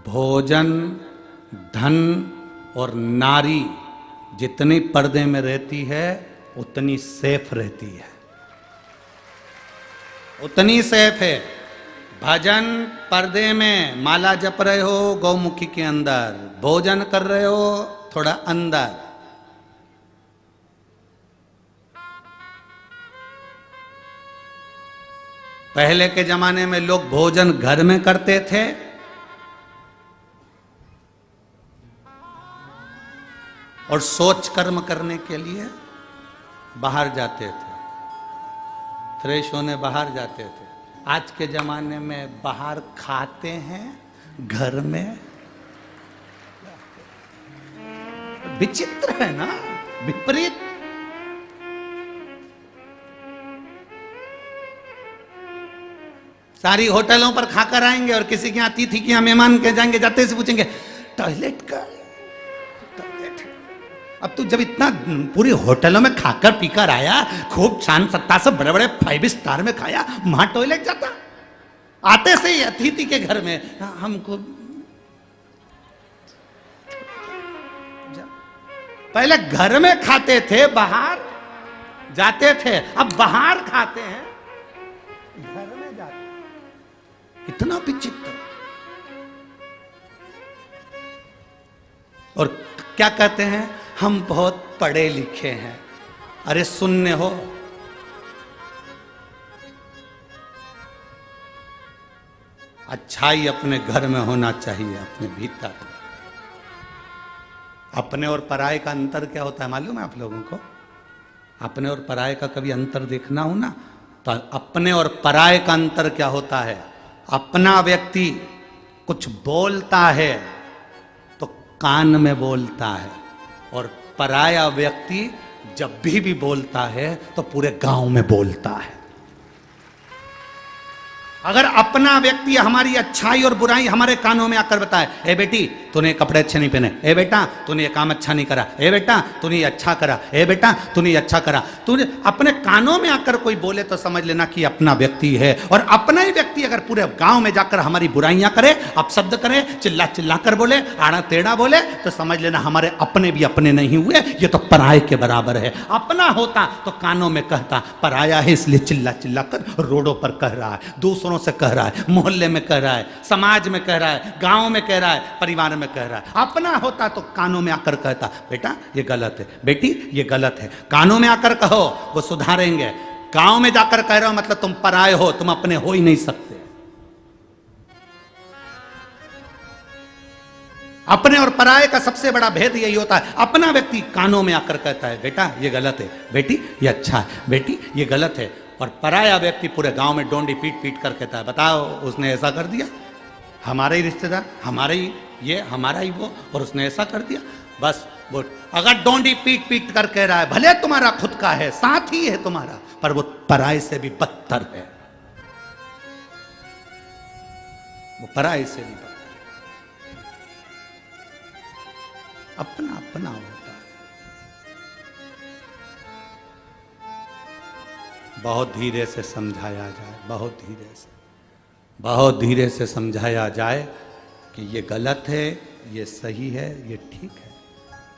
भोजन, धन और नारी जितनी पर्दे में रहती है उतनी सेफ रहती है, उतनी सेफ है। भजन पर्दे में, माला जप रहे हो गौमुखी के अंदर, भोजन कर रहे हो थोड़ा अंदर। पहले के जमाने में लोग भोजन घर में करते थे, और सोच कर्म करने के लिए बाहर जाते थे, फ्रेश होने बाहर जाते थे। आज के जमाने में बाहर खाते हैं, घर में। विचित्र है ना, विपरीत। सारी होटलों पर खाकर आएंगे और किसी के यहाँ अतिथि के यहाँ मेहमान के जाएंगे, जाते से पूछेंगे टॉयलेट का। अब तू जब इतना पूरी होटलों में खाकर पीकर आया, खूब शान सत्ता से बड़े बड़े 5 स्टार में खाया, वहां टॉयलेट जाता? आते से ही अतिथि के घर में हमको पहले घर में खाते थे, बाहर जाते थे, अब बाहर खाते हैं, घर में जाते हैं। इतना विचित्र। और क्या कहते हैं, हम बहुत पढ़े लिखे हैं। अरे शून्य हो। अच्छाई अपने घर में होना चाहिए, अपने भीतर। अपने और पराये का अंतर क्या होता है मालूम है आप लोगों को? अपने और पराये का कभी अंतर देखना हो ना, तो अपने और पराये का अंतर क्या होता है? अपना व्यक्ति कुछ बोलता है तो कान में बोलता है, और पराया व्यक्ति जब भी बोलता है तो पूरे गांव में बोलता है। अगर अपना व्यक्ति हमारी अच्छाई और बुराई हमारे कानों में आकर बताए, ए बेटी तूने कपड़े अच्छे नहीं पहने, ए बेटा तूने ये काम अच्छा नहीं करा, ए बेटा तूने ये अच्छा करा, ए बेटा तूने ये अच्छा करा, तूने अपने कानों में आकर कोई बोले तो समझ लेना कि अपना व्यक्ति है। और अपना ही व्यक्ति अगर पूरे गांव में जाकर हमारी बुराइयां करे, अपशब्द करे, चिल्ला चिल्ला कर बोले, आड़ा टेढ़ा बोले, तो समझ लेना हमारे अपने भी अपने नहीं हुए, ये तो पराये के बराबर है। अपना होता तो कानों में कहता, पराया है इसलिए चिल्ला चिल्ला कर रोडों पर कह रहा है, दूसरों से कह रहा है, मोहल्ले में कह रहा है, समाज में कह रहा है, गांव में कह रहा है, परिवार में कह रहा है। अपना होता तो कानों में आकर कहता, बेटा ये गलत है, बेटी ये गलत है। कानों में आकर कहो, वो सुधारेंगे। गांव में जाकर कह रहे हो मतलब तुम पराये हो, तुम अपने हो ही नहीं सकते। अपने और पराये का सबसे बड़ा भेद यही होता है, अपना व्यक्ति कानों में आकर कहता है, बेटा ये गलत है, बेटी ये अच्छा है, बेटी ये गलत है। और पराया व्यक्ति पूरे गांव में डोंडी पीट पीट कर कहता है, बताओ उसने ऐसा कर दिया, हमारे ही रिश्तेदार, हमारे ही ये, हमारा ही वो, और उसने ऐसा कर दिया। बस वो अगर डोंडी पीट पीट कर कह रहा है, भले तुम्हारा खुद का है, साथ ही है तुम्हारा, पर वो पराये से भी बदतर है, वो पराये से भी बदतर। अपना अपना होता है। बहुत धीरे से समझाया जाए, बहुत धीरे से, बहुत धीरे से समझाया जाए कि ये गलत है, ये सही है, ये ठीक है।